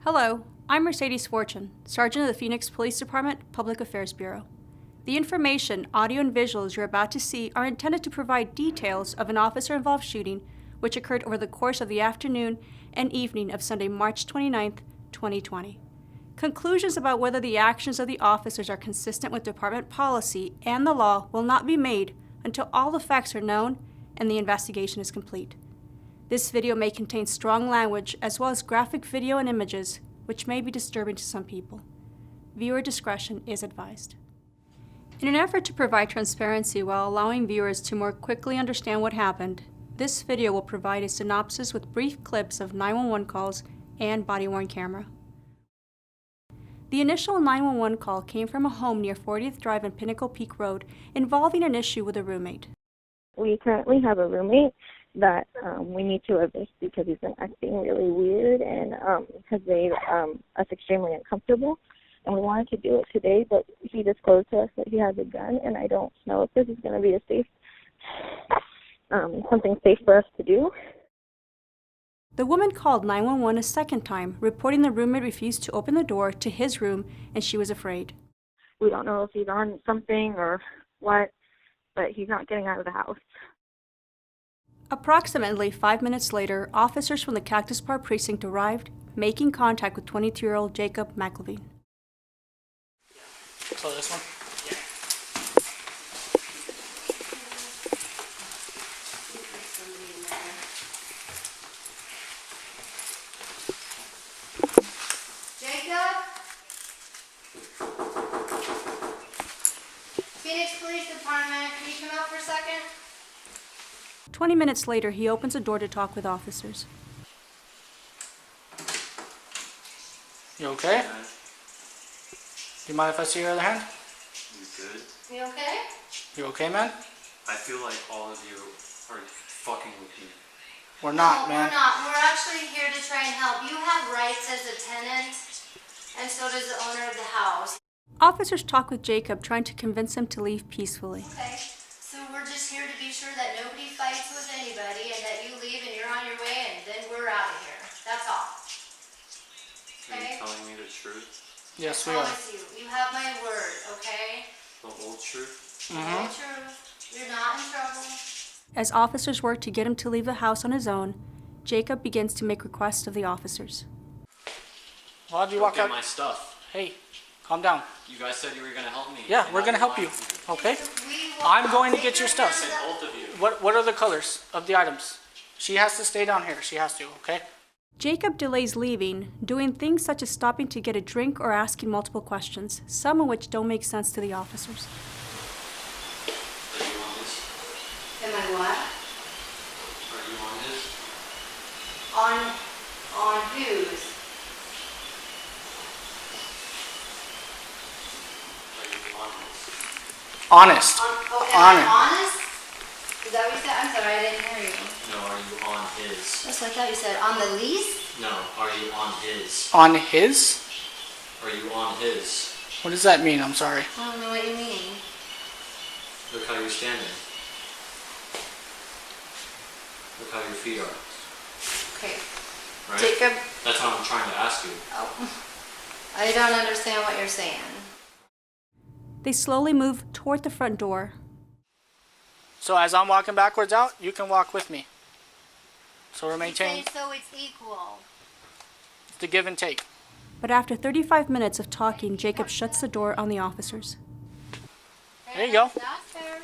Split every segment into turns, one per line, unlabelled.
Hello, I'm Mercedes Fortune, Sergeant of the Phoenix Police Department, Public Affairs Bureau. The information, audio, and visuals you're about to see are intended to provide details of an officer-involved shooting which occurred over the course of the afternoon and evening of Sunday, March 29, 2020. Conclusions about whether the actions of the officers are consistent with department policy and the law will not be made until all the facts are known and the investigation is complete. This video may contain strong language as well as graphic video and images, which may be disturbing to some people. Viewer discretion is advised. In an effort to provide transparency while allowing viewers to more quickly understand what happened, this video will provide a synopsis with brief clips of 911 calls and body-worn camera. The initial 911 call came from a home near 40th Drive and Pinnacle Peak Road involving an issue with a roommate.
We currently have a roommate that we need to evict because he's been acting really weird and has made us extremely uncomfortable. And we wanted to do it today, but he disclosed to us that he has a gun, and I don't know if this is going to be a safe, something safe for us to do.
The woman called 911 a second time, reporting the roommate refused to open the door to his room and she was afraid.
We don't know if he's on something or what, but he's not getting out of the house.
Approximately 5 minutes later, officers from the Cactus Park precinct arrived, making contact with 22-year-old Jacob McIlveen.
So this one? Yeah.
Jacob? Phoenix Police Department, can you come out for a second?
20 minutes later, he opens a door to talk with officers.
You okay? Do you mind if I see your other hand?
You good?
You okay?
You okay, man?
I feel like all of you are fucking with me.
We're not,
No,
man.
we're not. We're actually here to try and help. You have rights as a tenant, and so does the owner of the house.
Officers talk with Jacob, trying to convince him to leave peacefully.
Okay, so we're just here to be sure that nobody fights with anybody and that you leave and you're on your way and then we're out of here. That's all.
Are
Okay?
you telling me the truth?
Yes,
I
we are.
promise you. You have my word, okay?
The whole truth?
No truth. You're not in trouble.
As officers work to get him to leave the house on his own, Jacob begins to make requests of the officers.
Why did you
Go
walk
get
out?
my stuff.
Hey, calm down.
You guys said you were gonna help me.
Yeah,
and
we're
now
gonna
you're
help you.
lying.
Okay?
We will
I'm going to
take
get your
your
stuff.
I
hands
said
up.
both of you.
What are the colors of the items? She has to stay down here. She has to, okay?
Jacob delays leaving, doing things such as stopping to get a drink or asking multiple questions, some of which don't make sense to the officers.
Are you on this?
Am I what?
Are you on this?
On whose?
Are you on this?
Honest.
Okay,
On
I'm
it.
honest? Is that what you said? I'm sorry, I didn't hear you.
No, are you on his?
That's what I thought you said. On the lease?
No, are you on his?
On his?
Are you on his?
What does that mean? I'm sorry.
I don't know what you mean.
Look how you're standing. Look how your feet are.
Okay.
Right?
Jacob,
That's what I'm trying to ask you.
I don't understand what you're saying.
They slowly move toward the front door.
So as I'm walking backwards out, you can walk with me. So we're maintaining
So it's equal.
the give and take.
But after 35 minutes of talking, Jacob shuts the door on the officers.
There you go.
That's fair.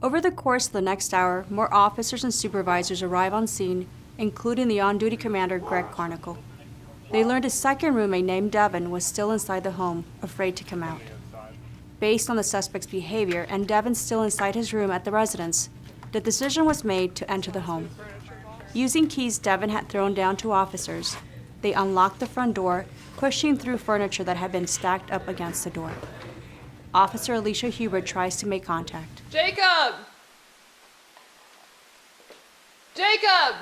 Over the course of the next hour, more officers and supervisors arrive on scene, including the on-duty commander, Greg Carnicle. They learned a second roommate named Devin was still inside the home, afraid to come out. Based on the suspect's behavior and Devin still inside his room at the residence, the decision was made to enter the home. Using keys Devin had thrown down to officers, they unlocked the front door, pushing through furniture that had been stacked up against the door. Officer Alicia Hubert tries to make contact.
Jacob! Jacob!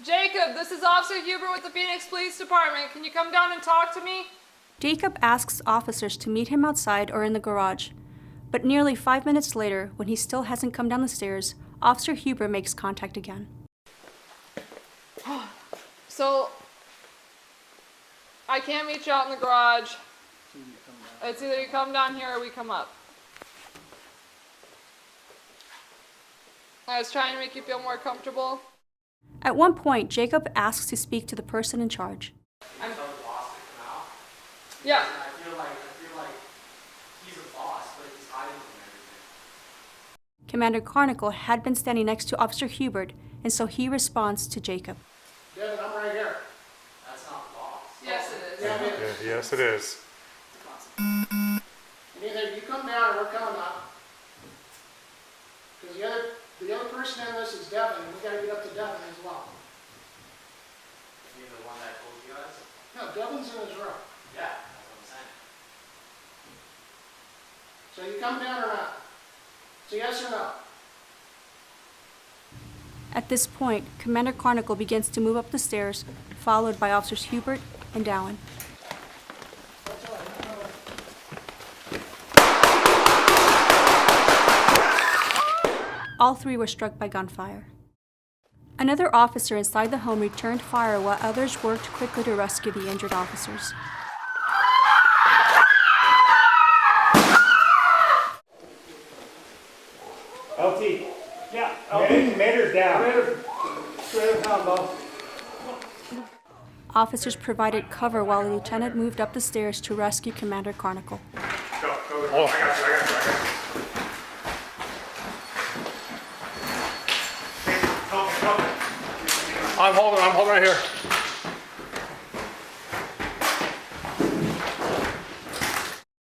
Jacob, this is Officer Huber with the Phoenix Police Department. Can you come down and talk to me?
Jacob asks officers to meet him outside or in the garage, But nearly 5 minutes later, when he still hasn't come down the stairs, Officer Huber makes contact again.
So, I can't meet you out in the garage. It's either you come down here or we come up. I was trying to make you feel more comfortable.
At one point, Jacob asks to speak to the person in charge.
I'm
Tell the boss to come out.
Yeah.
I feel like he's a boss, but he's hiding from everything.
Commander Carnicle had been standing next to Officer Hubert, and so he responds to Jacob.
Devin, I'm right here.
That's not the boss.
Yes, it is.
Yeah, it is.
Yes, it is.
And either you come down or we're coming up. Because the other person in this is Devin, and we gotta get up to Devin as well.
You mean the one that told you guys?
No, Devin's in his room.
Yeah, that's what I'm saying.
So you come down or not? So yes or no?
At this point, Commander Carnicle begins to move up the stairs, followed by Officers Hubert and Dowan. All three were struck by gunfire. Another officer inside the home returned fire while others worked quickly to rescue the injured officers.
LT. Yeah. Commander's down. Commander's down, boss.
Officers provided cover while the lieutenant moved up the stairs to rescue Commander Carnicle.
Go. I got you. Help me. I'm holding right here.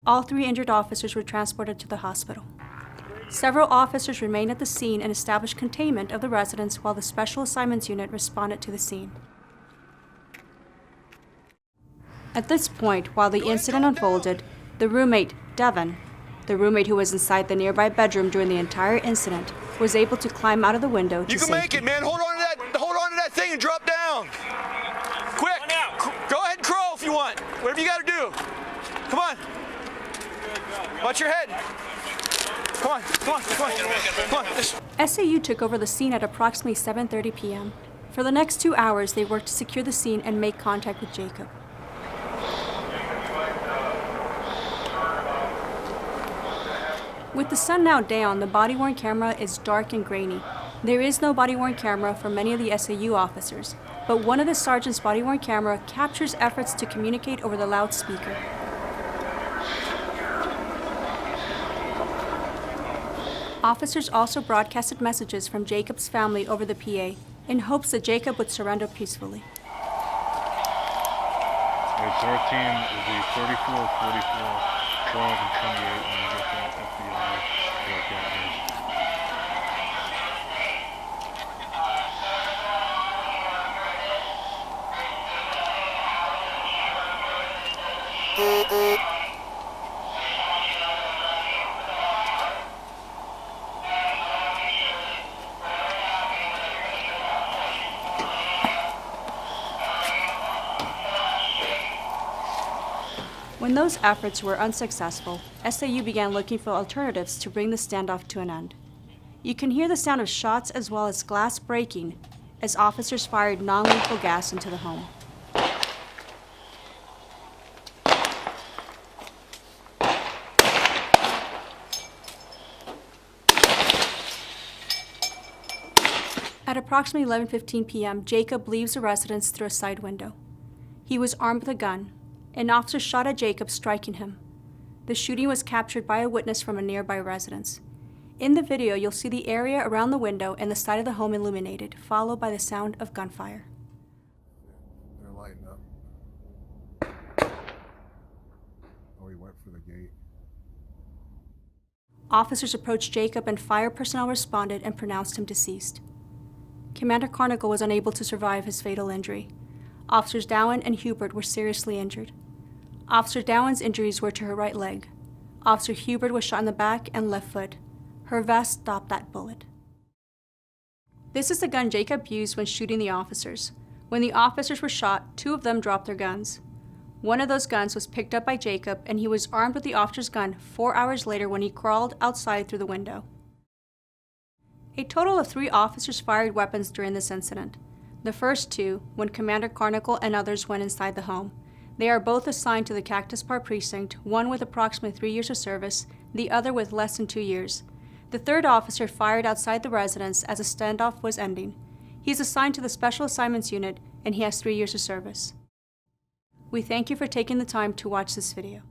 All three injured officers were transported to the hospital. Several officers remained at the scene and established containment of the residents while the Special Assignments Unit responded to the scene. At this point, while the incident unfolded, the roommate, Devin, the roommate who was inside the nearby bedroom during the entire incident, was able to climb out of the window to
You can
safety.
make it, man. Hold on to that thing and drop down. Quick. Go ahead and crawl if you want. Whatever you got to do. Come on. Watch your head. Come on.
SAU took over the scene at approximately 7:30 p.m. For the next 2 hours, they worked to secure the scene and make contact with Jacob. With the sun now down, the body-worn camera is dark and grainy. There is no body-worn camera for many of the SAU officers, but one of the sergeant's body-worn camera captures efforts to communicate over the loudspeaker. Officers also broadcasted messages from Jacob's family over the PA in hopes that Jacob would surrender peacefully.
It's our team will be 34, 44, 12, and 28 when we get that FBI work out there.
When those efforts were unsuccessful, SAU began looking for alternatives to bring the standoff to an end. You can hear the sound of shots as well as glass breaking as officers fired non-lethal gas into the home. At approximately 11:15 p.m., Jacob leaves the residence through a side window. He was armed with a gun. An officer shot at Jacob, striking him. The shooting was captured by a witness from a nearby residence. In the video, you'll see the area around the window and the side of the home illuminated, followed by the sound of gunfire.
They're lighting up. Oh, he went for the gate.
Officers approached Jacob and fire personnel responded and pronounced him deceased. Commander Carnicle was unable to survive his fatal injury. Officers Dowan and Hubert were seriously injured. Officer Dowan's injuries were to her right leg. Officer Hubert was shot in the back and left foot. Her vest stopped that bullet. This is the gun Jacob used when shooting the officers. When the officers were shot, 2 of them dropped their guns. One of those guns was picked up by Jacob, and he was armed with the officer's gun 4 hours later when he crawled outside through the window. A total of 3 officers fired weapons during this incident. The first 2, when Commander Carnicle and others went inside the home. They are both assigned to the Cactus Park precinct, one with approximately 3 years of service, the other with less than 2 years. The third officer fired outside the residence as a standoff was ending. He is assigned to the Special Assignments Unit, and he has 3 years of service. We thank you for taking the time to watch this video.